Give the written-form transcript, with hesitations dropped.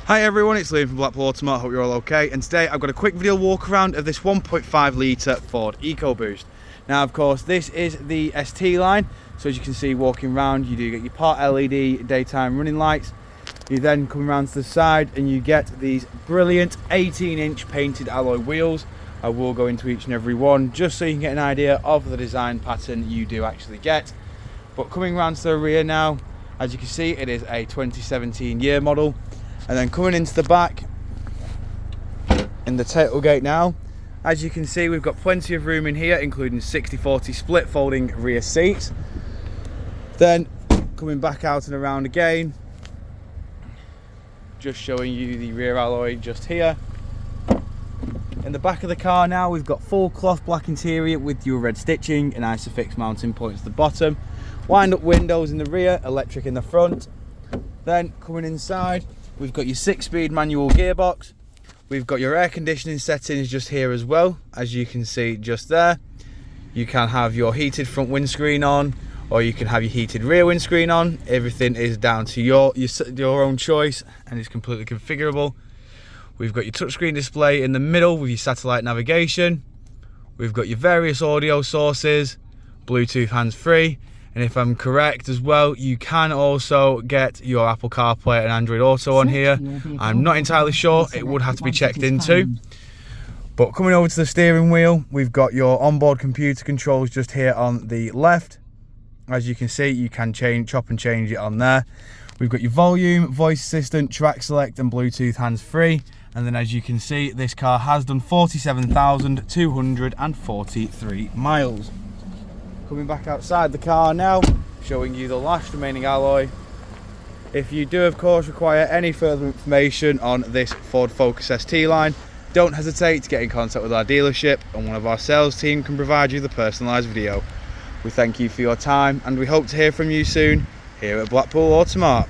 Hi everyone, it's Liam from Blackpool Automart, hope you're all okay, and today I've got a quick video walk around of this 1.5 litre Ford EcoBoost. Now of course this is the ST line, so as you can see walking around you do get your part LED daytime running lights. You then come around to the side and you get these brilliant 18-inch painted alloy wheels. I will go into each and every one just so you can get an idea of the design pattern you do actually get. But coming around to the rear now, as you can see it is a 2017 year model. And then coming into the back in the tailgate now, as you can see we've got plenty of room in here, including 60/40 split folding rear seats. Then coming back out and around again, just showing you the rear alloy just here. In the back of the car now we've got full cloth black interior with your red stitching and Isofix mounting points at the bottom. Wind up windows in the rear, electric in the front. Then coming inside, we've got your 6-speed manual gearbox. We've got your air conditioning settings just here as well, as you can see just there. You can have your heated front windscreen on, or you can have your heated rear windscreen on. Everything is down to your own choice and it's completely configurable. We've got your touchscreen display in the middle with your satellite navigation. We've got your various audio sources, Bluetooth hands-free. And if I'm correct as well, you can also get your Apple CarPlay and Android Auto on here. I'm not entirely sure, it would have to be checked into. But coming over to the steering wheel, we've got your onboard computer controls just here on the left. As you can see, you can chop and change it on there. We've got your volume, voice assistant, track select and Bluetooth hands-free. And then as you can see, this car has done 47,243 miles. Coming back outside the car now, showing you the last remaining alloy. If you do of course require any further information on this Ford Focus ST line, don't hesitate to get in contact with our dealership and one of our sales team can provide you the personalised video. We thank you for your time and we hope to hear from you soon here at Blackpool Automart.